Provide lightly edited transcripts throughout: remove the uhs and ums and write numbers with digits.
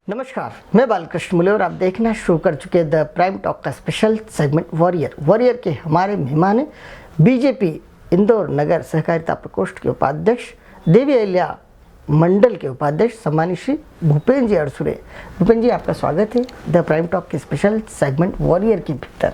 नमस्कार, मैं बालकृष्ण मुले और आप देखना शुरू कर चुके हैं द प्राइम टॉक का स्पेशल सेगमेंट वॉरियर के हमारे मेहमान हैं बीजेपी इंदौर नगर सहकारिता प्रकोष्ठ के उपाध्यक्ष देवी अहिल्या मंडल के उपाध्यक्ष सम्मानित श्री भूपेन जी अड़सुरे। भूपेन जी, आपका स्वागत है द प्राइम टॉक के स्पेशल सेगमेंट वॉरियर के भीतर।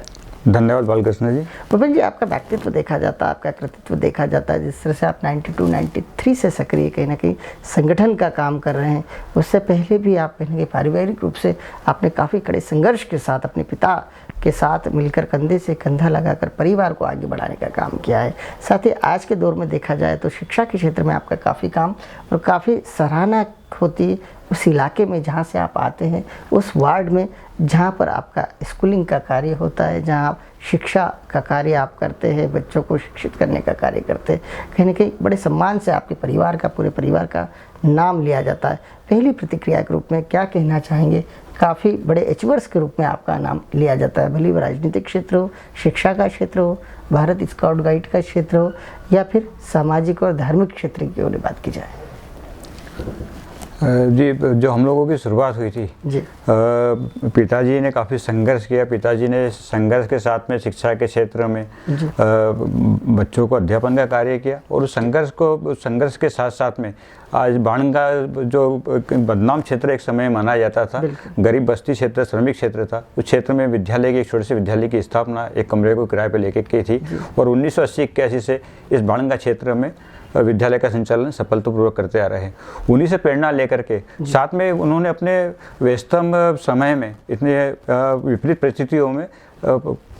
धन्यवाद बालकृष्ण जी। भूपेन जी, आपका व्यक्तित्व देखा जाता है, आपका कृतित्व देखा जाता है, जिस तरह से आप 92-93 से सक्रिय कहीं ना कहीं संगठन का काम कर रहे हैं। उससे पहले भी आप कहीं ना कहीं पारिवारिक रूप से आपने काफ़ी कड़े संघर्ष के साथ अपने पिता के साथ मिलकर कंधे से कंधा लगाकर परिवार को आगे बढ़ाने का काम किया है। साथ ही आज के दौर में देखा जाए तो शिक्षा के क्षेत्र में आपका काफ़ी काम और काफ़ी सराहना होती उस इलाके में जहाँ से आप आते हैं, उस वार्ड में जहाँ पर आपका स्कूलिंग का कार्य होता है, जहाँ आप शिक्षा का कार्य आप करते हैं, बच्चों को शिक्षित करने का कार्य करते हैं। कहीं ना कहीं बड़े सम्मान से आपके परिवार का, पूरे परिवार का नाम लिया जाता है। पहली प्रतिक्रिया के रूप में क्या कहना चाहेंगे? काफ़ी बड़े एचवर्स के रूप में आपका नाम लिया जाता है, भले वो राजनीतिक क्षेत्र हो, शिक्षा का क्षेत्र हो, भारत स्काउट गाइड का क्षेत्र हो, या फिर सामाजिक और धार्मिक क्षेत्र की ओर बात की जाए। जी, जो हम लोगों की शुरुआत हुई थी जी, पिताजी ने काफ़ी संघर्ष किया। पिताजी ने संघर्ष के साथ में शिक्षा के क्षेत्र में बच्चों को अध्यापन का कार्य किया, और उस संघर्ष के साथ साथ में आज बाणगा जो बदनाम क्षेत्र एक समय माना जाता था, गरीब बस्ती क्षेत्र, श्रमिक क्षेत्र था, उस क्षेत्र में विद्यालय की, एक छोटे से विद्यालय की स्थापना एक कमरे को किराए पर लेके की थी, और 1980-81 से इस बाणगा क्षेत्र में विद्यालय का संचालन सफलतापूर्वक करते आ रहे हैं। उन्हीं से प्रेरणा लेकर के साथ में उन्होंने अपने व्यस्तम समय में, इतने विपरीत परिस्थितियों में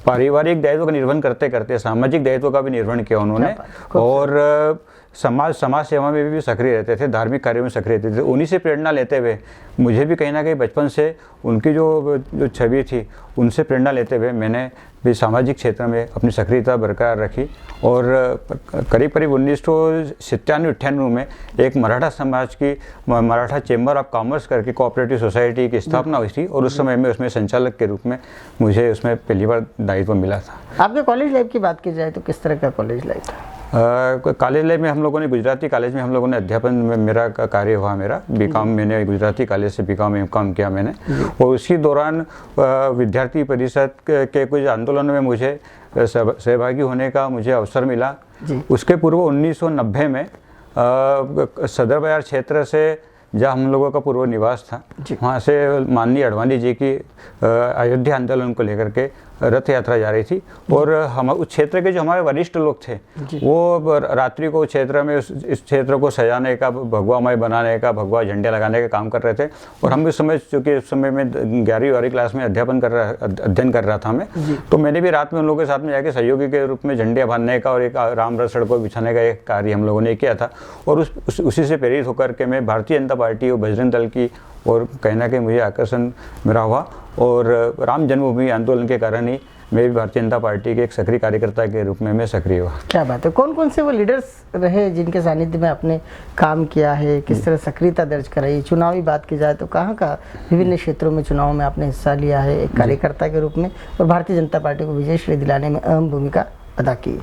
पारिवारिक दायित्व का निर्वहन करते करते सामाजिक दायित्व का भी निर्वहन किया उन्होंने, और समाज सेवा में भी सक्रिय रहते थे, धार्मिक कार्यों में सक्रिय रहते थे। उन्हीं से प्रेरणा लेते हुए मुझे भी कहीं ना कहीं बचपन से उनकी जो छवि थी, उनसे प्रेरणा लेते हुए मैंने भी सामाजिक क्षेत्र में अपनी सक्रियता बरकरार रखी, और करीब 1997-98 में एक मराठा समाज की मराठा चैम्बर ऑफ कॉमर्स करके कोऑपरेटिव सोसाइटी की स्थापना हुई थी, और उस समय में उसमें संचालक के रूप में मुझे उसमें पहली बार दायित्व मिला था। आपके कॉलेज लाइफ की बात की जाए तो किस तरह का कॉलेज लाइफ था? कॉलेज लाइफ में हम लोगों ने गुजराती कॉलेज में हम लोगों ने अध्यापन में मेरा कार्य हुआ। मेरा बीकॉम, मैंने गुजराती कॉलेज से बीकॉम एमकॉम किया मैंने, और उसी दौरान विद्यार्थी परिषद के कुछ आंदोलनों में मुझे सहभागी होने का मुझे अवसर मिला। उसके पूर्व 1990 में सदर बाजार क्षेत्र से जहाँ हम लोगों का पूर्व निवास था, वहाँ से माननीय अडवाणी जी की अयोध्या आंदोलन को लेकर के रथ यात्रा जा रही थी, और हम उस क्षेत्र के जो हमारे वरिष्ठ लोग थे वो रात्रि को क्षेत्र में इस क्षेत्र को सजाने का, भगवामय बनाने का, भगवा झंडे लगाने का काम कर रहे थे। और हम इस समय, चूँकि उस समय में 11वीं क्लास में अध्ययन कर रहा था मैं, तो मैंने भी रात में उन लोगों के साथ में जाके सहयोगी के रूप में झंडे बांधने का और एक राम रथ सड़कों बिछाने का एक कार्य हम लोगों ने किया था। और उसी से प्रेरित होकर के मैं भारतीय जनता पार्टी और बजरंग दल की और कहीं ना कहीं मुझे आकर्षण मेरा हुआ, और राम जन्मभूमि आंदोलन के कारण ही मैं भी भारतीय जनता पार्टी के एक सक्रिय कार्यकर्ता के रूप में मैं सक्रिय हुआ। क्या बात है! कौन कौन से वो लीडर्स रहे जिनके सानिध्य में आपने काम किया है, किस तरह सक्रियता दर्ज कराई? चुनावी बात की जाए तो कहाँ का विभिन्न क्षेत्रों में चुनाव में आपने हिस्सा लिया है एक कार्यकर्ता के रूप में, और भारतीय जनता पार्टी को विजय श्री दिलाने में अहम भूमिका अदा की है?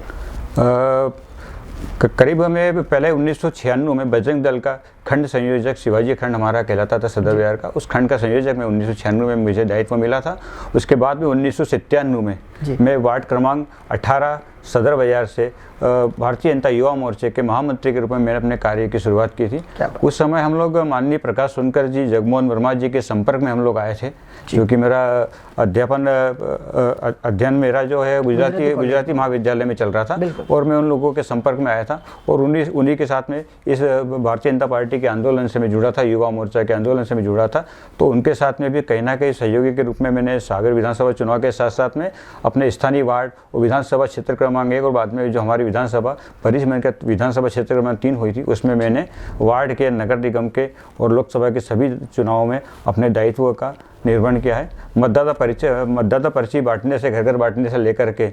करीब हमें पहले 1996 में बजरंग दल का खंड संयोजक, शिवाजी खंड हमारा कहलाता था सदर बाजार का, उस खंड का संयोजक में 1996 में मुझे दायित्व मिला था। उसके बाद में 1997 में मैं वार्ड क्रमांक 18 सदर बाजार से भारतीय जनता युवा मोर्चे के महामंत्री के रूप में मैंने अपने कार्य की शुरुआत की थी। उस समय हम लोग माननीय प्रकाश सोनकर जी, जगमोहन वर्मा जी के संपर्क में हम लोग आए थे, क्योंकि मेरा अध्ययन मेरा जो है गुजराती महाविद्यालय में चल रहा था, और मैं उन लोगों के संपर्क में आया था, और उन्हीं के साथ में इस भारतीय जनता पार्टी के आंदोलन से मैं जुड़ा था, युवा मोर्चा के आंदोलन से मैं जुड़ा था। तो उनके साथ में भी कहीं ना कहीं सहयोगी के रूप में मैंने सागर विधानसभा चुनाव के साथ साथ में अपने स्थानीय वार्ड और विधानसभा क्षेत्र क्रमांक 1, और बाद में जो हमारी विधानसभा परिसर का विधानसभा क्षेत्र क्रमांक 3 हुई थी, उसमें मैंने वार्ड के, नगर निगम के और लोकसभा के सभी चुनावों में अपने दायित्व का निर्वहन किया है। मतदाता पर्ची बांटने से, घर घर बांटने से लेकर के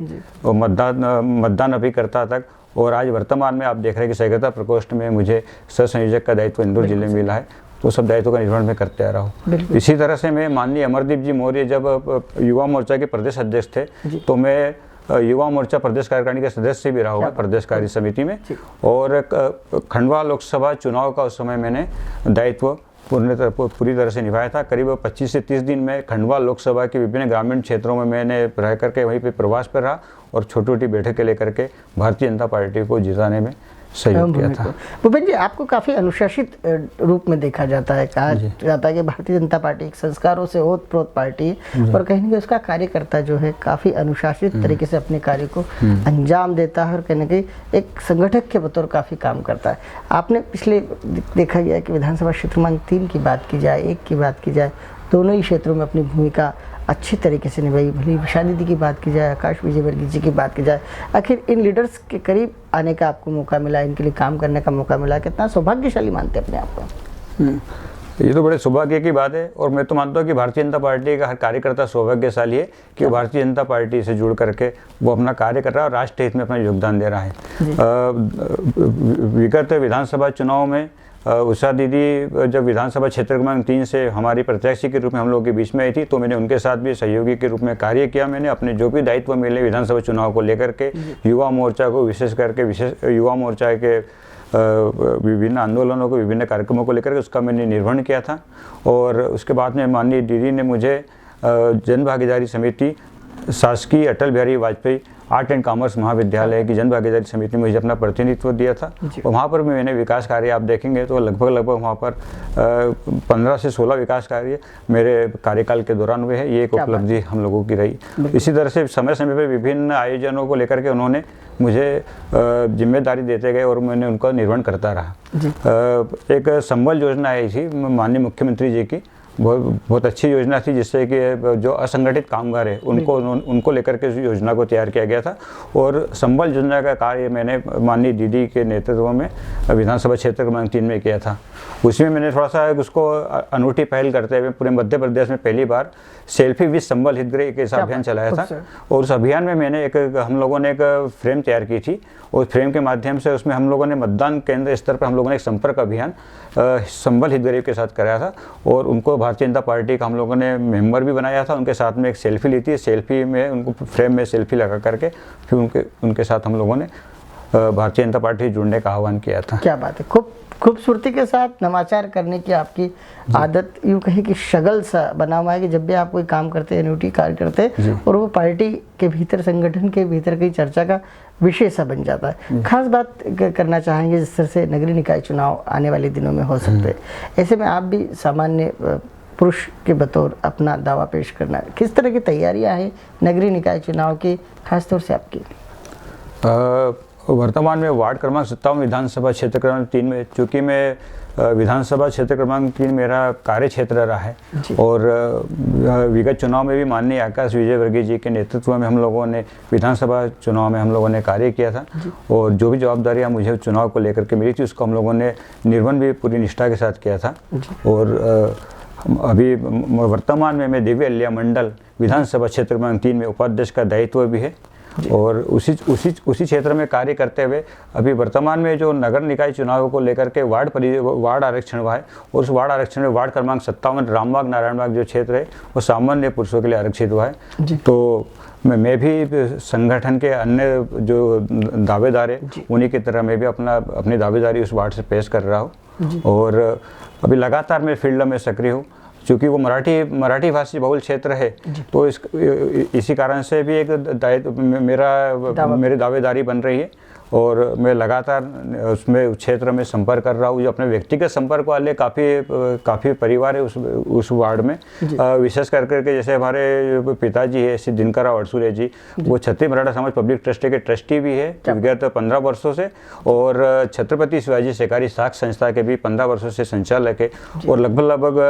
मतदान अभिकर्ता तक, और आज वर्तमान में आप देख रहे हैं कि सहकारिता प्रकोष्ठ में मुझे सह संयोजक का दायित्व इंदौर जिले में मिला है। तो सब दायित्व का निर्वहन मैं करते आ रहा हूँ। इसी तरह से मैं माननीय अमरदीप जी मौर्य जब युवा मोर्चा के प्रदेश अध्यक्ष थे, तो मैं युवा मोर्चा प्रदेश कार्यकारिणी के सदस्य भी रहा हुआ प्रदेश कार्य समिति में, और खंडवा लोकसभा चुनाव का उस समय मैंने दायित्व पूरी तरह से निभाया था। करीब 25 से 30 दिन में खंडवा लोकसभा के विभिन्न ग्रामीण क्षेत्रों में मैंने रह करके वहीं पे प्रवास पर रहा और छोटी छोटी बैठकें लेकर के भारतीय जनता पार्टी को जिताने में सहयोग किया था। भूपेंद्र जी, आपको काफ़ी अनुशासित रूप में देखा जाता है। कहा जाता है कि भारतीय जनता पार्टी एक संस्कारों से ओतप्रोत पार्टी है और कहीं ना कहीं उसका कार्यकर्ता जो है काफ़ी अनुशासित तरीके से अपने कार्य को अंजाम देता है और कहीं ना कहीं एक संगठक के बतौर काफ़ी काम करता है। आपने पिछले देखा गया कि विधानसभा क्षेत्र क्रमांक 3 की बात की जाए, 1 की बात की जाए, दोनों ही क्षेत्रों में अपनी भूमिका अच्छी तरीके से निभाई। भले विशा दीदी की बात की जाए, आकाश विजयवर्गीय जी की बात की जाए, आखिर इन लीडर्स के करीब आने का आपको मौका मिला, इनके लिए काम करने का मौका मिला, कितना सौभाग्यशाली मानते हैं अपने आप को? ये तो बड़े सौभाग्य की बात है और मैं तो मानता हूँ कि भारतीय जनता पार्टी का हर कार्यकर्ता सौभाग्यशाली है कि भारतीय जनता पार्टी से जुड़ करके वो अपना कार्य कर रहा है और राष्ट्र हित में अपना योगदान दे रहा है। विगत विधानसभा चुनाव में उषा दीदी जब विधानसभा क्षेत्र क्रमांक 3 से हमारी प्रत्याशी के रूप में हम लोगों के बीच में आई थी, तो मैंने उनके साथ भी सहयोगी के रूप में कार्य किया। मैंने अपने जो भी दायित्व मिले विधानसभा चुनाव को लेकर के युवा मोर्चा को विशेष युवा मोर्चा के विभिन्न आंदोलनों को, विभिन्न कार्यक्रमों को लेकर के उसका मैंने निर्वहन किया था। और उसके बाद में माननीय दीदी ने मुझे जन भागीदारी समिति शासकीय Atal Bihari Vajpayee art and commerce महाविद्यालय की जन भागीदारी समिति में मुझे अपना प्रतिनिधित्व दिया था और वहाँ पर मैंने विकास कार्य आप देखेंगे तो लगभग वहाँ पर 15 से 16 विकास कार्य मेरे कार्यकाल के दौरान हुए हैं। ये एक उपलब्धि हम लोगों की रही। इसी तरह से समय समय पर विभिन्न आयोजनों को लेकर के उन्होंने मुझे जिम्मेदारी देते गए और मैंने उनका निर्वहन करता रहा। एक संबल योजना आई थी माननीय मुख्यमंत्री जी की, बहुत अच्छी योजना थी जिससे कि जो असंगठित कामगार है उनको लेकर के योजना को तैयार किया गया था और संबल योजना का कार्य मैंने माननीय दीदी के नेतृत्व में विधानसभा क्षेत्र क्रमांक 3 में किया था। उसमें मैंने थोड़ा सा उसको अनूठी पहल करते हुए पूरे मध्य प्रदेश में पहली बार सेल्फी विद संबल हितग्राही एक ऐसा अभियान चलाया था और उस अभियान में मैंने हम लोगों ने एक फ्रेम तैयार की थी और फ्रेम के माध्यम से उसमें हम लोगों ने मतदान केंद्र स्तर पर हम लोगों ने एक संपर्क अभियान संबल हितग्राही के साथ कराया था और उनको भारतीय जनता पार्टी का हम लोगों ने मेंबर भी बनाया था। उनके साथ में एक सेल्फी ली थी, सेल्फी में उनको फ्रेम में सेल्फी लगा करके फिर उनके साथ हम लोगों ने भारतीय जनता पार्टी जुड़ने का आह्वान किया था। क्या बात है, खूबसूरती के साथ नवाचार करने की आपकी आदत यूँ कहे कि शगल सा बना हुआ है कि जब भी आप कोई काम करते हैं, अनूठी कार्य करते हैं और वो पार्टी के भीतर, संगठन के भीतर की चर्चा का विषय सा बन जाता है। खास बात करना चाहेंगे जिस तरह से नगरीय निकाय चुनाव आने वाले दिनों में हो सकते हैं, ऐसे में आप भी सामान्य पुरुष के बतौर अपना दावा पेश करना, किस तरह की तैयारियां हैं नगरीय निकाय चुनाव की, खासतौर से आपकी? वर्तमान में वार्ड क्रमांक 57 विधानसभा क्षेत्र क्रमांक 3 में, चूँकि मैं विधानसभा क्षेत्र क्रमांक 3 मेरा कार्य क्षेत्र रहा है और विगत चुनाव में भी माननीय आकाश विजयवर्गीय जी के नेतृत्व में हम लोगों ने विधानसभा चुनाव में हम लोगों ने कार्य किया था और जो भी जवाबदारियां मुझे चुनाव को लेकर के मिली थी उसको हम लोगों ने निर्वहन भी पूरी निष्ठा के साथ किया था। और अभी वर्तमान में मैं दिव्य अलिया मंडल विधानसभा क्षेत्र क्रमांक 3 में उपाध्यक्ष का दायित्व भी है और उसी क्षेत्र में कार्य करते हुए अभी वर्तमान में जो नगर निकाय चुनाव को लेकर के वार्ड आरक्षण हुआ है और उस वार्ड आरक्षण में वार्ड क्रमांक 57 रामबाग नारायणबाग जो क्षेत्र है वो सामान्य पुरुषों के लिए आरक्षित हुआ है। तो मैं भी संगठन के अन्य जो दावेदार है उन्हीं की तरह मैं भी अपनी दावेदारी उस वार्ड से पेश कर रहा हूँ और अभी लगातार मैं फील्ड में सक्रिय हूँ। चूँकि वो मराठी भाषी बहुल क्षेत्र है तो इसी कारण से भी एक दायित्व मेरी दावेदारी बन रही है और मैं लगातार उसमें क्षेत्र में संपर्क कर रहा हूँ। जो अपने व्यक्तिगत संपर्क वाले काफ़ी परिवार है उस वार्ड में, विशेष करके जैसे हमारे पिताजी है श्री दिनकर राव अड़सूरे जी, वो छत्तीस मराठा समाज पब्लिक ट्रस्ट के ट्रस्टी भी है विगत 15 वर्षों से और छत्रपति शिवाजी सहकारी साख संस्था के भी 15 वर्षों से संचालक है और लगभग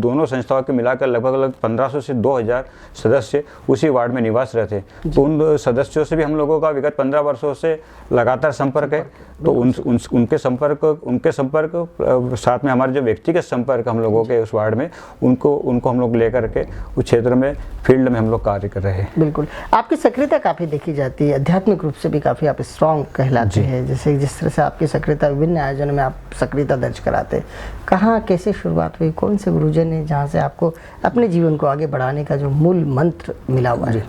दोनों संस्थाओं के मिलाकर लगभग 1500 से 2000 सदस्य उसी वार्ड में निवास रहते हैं। तो उन सदस्यों से भी हम लोगों का विगत 15 वर्षों से लगातार संपर्क है। तो उनके संपर्क साथ में हमारे जो व्यक्तिगत संपर्क हम लोगों के उस वार्ड में उनको हम लोग लेकर के उस क्षेत्र में फील्ड में हम लोग कार्य कर रहे हैं। बिल्कुल, आपकी सक्रियता काफ़ी देखी जाती है, आध्यात्मिक रूप से भी काफ़ी आप स्ट्रॉन्ग कहलाते हैं। जैसे जिस तरह से आपकी सक्रियता विभिन्न आयोजनों में आप सक्रियता दर्ज कराते हैं, कहाँ कैसे शुरुआत हुई, कौन से गुरुजन है जहाँ से आपको अपने जीवन को आगे बढ़ाने का जो मूल मंत्र मिला हुआ है?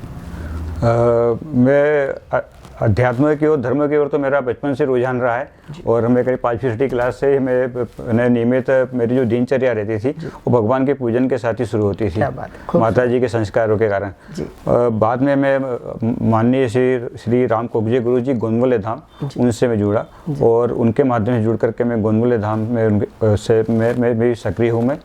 मैं अध्यात्म की ओर, धर्म की ओर तो मेरा बचपन से रुझान रहा है। और मैं करीब 5वीं क्लास से ही मैं नियमित मेरी जो दिनचर्या रहती थी वो भगवान के पूजन के साथ ही शुरू होती थी, माता जी के संस्कारों के कारण। बाद में मैं माननीय श्री राम कोकजे गुरु जी गोंदवले धाम, उनसे मैं जुड़ा और उनके माध्यम से जुड़ करके मैं गोंदवले धाम में से मैं भी सक्रिय हूँ मैं।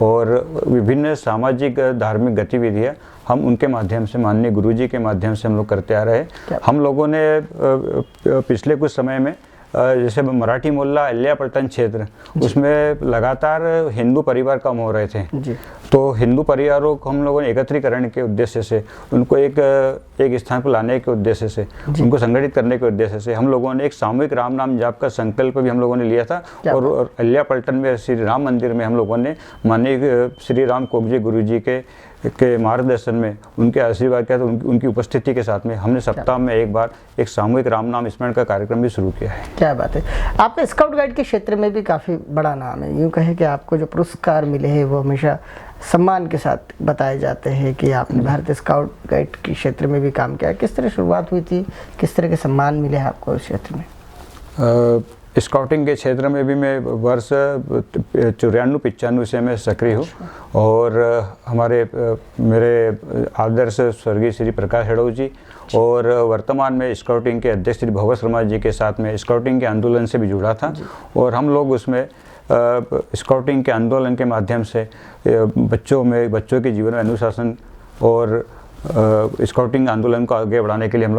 और विभिन्न सामाजिक धार्मिक गतिविधियाँ हम उनके माध्यम से, माननीय गुरुजी के माध्यम से हम लोग करते आ रहे हैं। हम लोगों ने पिछले कुछ समय में जैसे मराठी मोहल्ला अल्यापल्टन क्षेत्र, उसमें लगातार हिंदू परिवार कम हो रहे थे। तो हिंदू परिवारों को हम लोगों ने एकत्रीकरण के उद्देश्य से, उनको एक स्थान पर लाने के उद्देश्य से, उनको संगठित करने के उद्देश्य से हम लोगों ने एक सामूहिक राम नाम जाप का संकल्प भी हम लोगों ने लिया था। और अल्यापल्टन में श्री राम मंदिर में हम लोगों ने माननीय श्री राम कोकजे गुरु जी के मार्गदर्शन में, उनके आशीर्वाद के साथ, उनकी उपस्थिति के साथ में हमने सप्ताह में एक बार एक सामूहिक राम नाम स्मरण का कार्यक्रम भी शुरू किया है। क्या बात है। आपने स्काउट गाइड के क्षेत्र में भी काफ़ी बड़ा नाम है, यूँ कहे कि आपको जो पुरस्कार मिले हैं वो हमेशा सम्मान के साथ बताए जाते हैं कि आपने भारतीय स्काउट गाइड के क्षेत्र में भी काम किया। किस तरह शुरुआत हुई थी, किस तरह के सम्मान मिले हैं आपको इस क्षेत्र में? स्काउटिंग के क्षेत्र में भी मैं वर्ष 94-95 से मैं सक्रिय हूँ। और हमारे मेरे आदर्श स्वर्गीय श्री प्रकाश हेड़ो जी और वर्तमान में स्काउटिंग के अध्यक्ष श्री भगवत शर्मा जी के साथ में स्काउटिंग के आंदोलन से भी जुड़ा था। और हम लोग उसमें स्काउटिंग के आंदोलन के माध्यम से बच्चों के जीवन में अनुशासन और स्काउटिंग आंदोलन को आगे बढ़ाने के लिए हम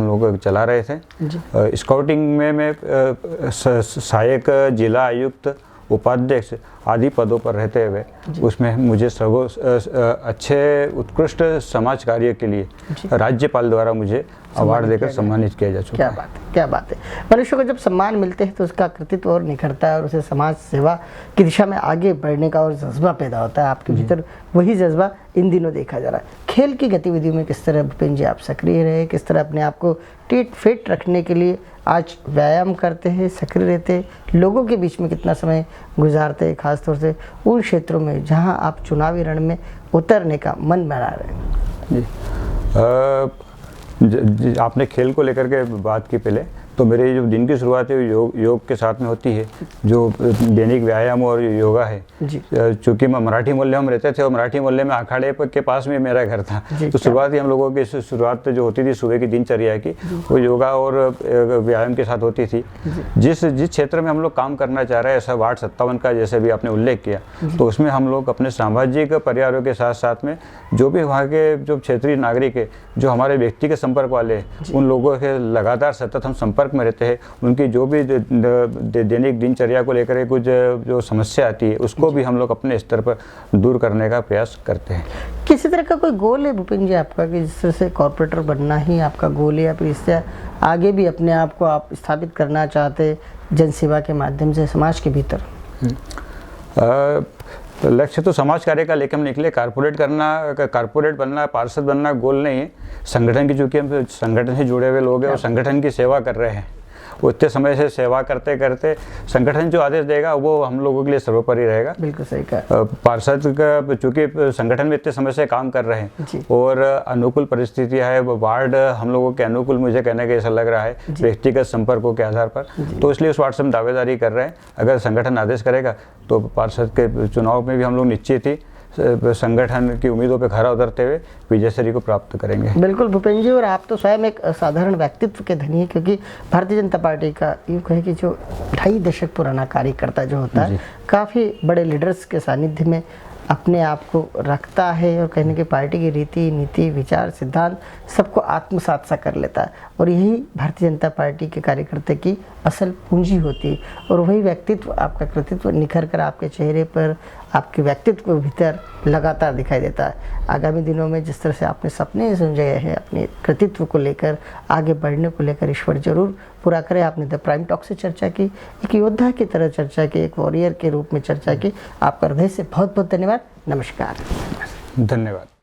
लोग चला रहे थे। स्काउटिंग में मैं सहायक जिला आयुक्त, उपाध्यक्ष आदि पदों पर रहते हुए उसमें मुझे अच्छे उत्कृष्ट समाज कार्य के लिए राज्यपाल द्वारा मुझे अवार्ड देकर सम्मानित किया जा चुका है। क्या बात है, क्या बात है। मनुष्य को जब सम्मान मिलते हैं तो उसका कृतित्व और निखरता है और उसे समाज सेवा की दिशा में आगे बढ़ने का और जज्बा पैदा होता है। आपके भीतर वही जज्बा इन दिनों देखा जा रहा है। खेल की गतिविधियों में किस तरह भूपेन जी आप सक्रिय रहे, किस तरह अपने आप को फिट रखने के लिए आज व्यायाम करते हैं, सक्रिय रहते, लोगों के बीच में कितना समय गुजारते हैं, खासतौर से उन क्षेत्रों में जहां आप चुनावी रण में उतरने का मन बना रहे हैं? जी, आपने खेल को लेकर के बात की पहले, तो मेरे जो दिन की शुरुआत है योग के साथ में होती है, जो दैनिक व्यायाम और योगा है। चूँकि मैं मराठी मोहल्ले में रहते थे और मराठी मोहल्ले में अखाड़े के पास में मेरा घर था, तो शुरुआत ही हम लोगों की शुरुआत जो होती थी सुबह की दिनचर्या की, वो योगा और व्यायाम के साथ होती थी। जिस क्षेत्र में हम लोग काम करना चाह रहे हैं, ऐसा वार्ड 57 का जैसे भी आपने उल्लेख किया, तो उसमें हम लोग अपने सामाजिक परिवारों के साथ साथ में जो भी वहाँ के जो क्षेत्रीय नागरिक है, जो हमारे व्यक्तिगत संपर्क वाले हैं, उन लोगों के लगातार सतत हम संपर्क में रहते हैं। उनकी जो भी दैनिक दिनचर्या को लेकर कुछ जो समस्या आती है, उसको भी हम लोग अपने स्तर पर दूर करने का प्रयास करते हैं। किसी तरह का कोई गोल है भूपेन जी आपका कि जिस तरह से कॉर्पोरेटर बनना ही आपका गोल है, या फिर इससे आगे भी अपने आप को आप स्थापित करना चाहते जनसेवा के माध्यम से समाज के भीतर? लक्ष्य तो समाज कार्य का लेकर हम निकले। कारपोरेट बनना, पार्षद बनना गोल नहीं है। संगठन की, चूँकि हम संगठन से जुड़े हुए लोग हैं और संगठन की सेवा कर रहे हैं, उतने समय से सेवा करते करते संगठन जो आदेश देगा वो हम लोगों के लिए सर्वोपरि रहेगा। बिल्कुल सही कहा। पार्षद का, चूँकि संगठन में इतने समय से काम कर रहे हैं और अनुकूल परिस्थितियाँ है, वार्ड हम लोगों के अनुकूल मुझे कहने का ऐसा लग रहा है व्यक्तिगत संपर्कों के आधार पर, तो इसलिए उस वार्ड से हम दावेदारी कर रहे हैं। अगर संगठन आदेश करेगा तो पार्षद के चुनाव में भी हम लोग निश्चित ही संगठन की उम्मीदों पे खरा उतरते हुए विजयश्री को प्राप्त करेंगे। बिल्कुल भूपेन जी, और आप तो स्वयं एक साधारण व्यक्तित्व के धनी है, क्योंकि भारतीय जनता पार्टी का यूँ कहे कि जो 2.5 दशक पुराना कार्यकर्ता जो होता है, काफ़ी बड़े लीडर्स के सानिध्य में अपने आप को रखता है और कहने की पार्टी की रीति नीति विचार सिद्धांत सबको आत्मसात सा कर लेता है। और यही भारतीय जनता पार्टी के कार्यकर्ता की असल पूंजी होती है। और वही व्यक्तित्व, आपका कृतित्व निखर कर आपके चेहरे पर, आपके व्यक्तित्व के भीतर लगातार दिखाई देता है। आगामी दिनों में जिस तरह से आपने सपने सुलझाए हैं अपने कृतित्व को लेकर, आगे बढ़ने को लेकर, ईश्वर जरूर पूरा करे। आपने द प्राइम टॉक से चर्चा की, एक योद्धा की तरह चर्चा की, एक वॉरियर के रूप में चर्चा की। आपका हृदय से बहुत बहुत धन्यवाद। नमस्कार। धन्यवाद।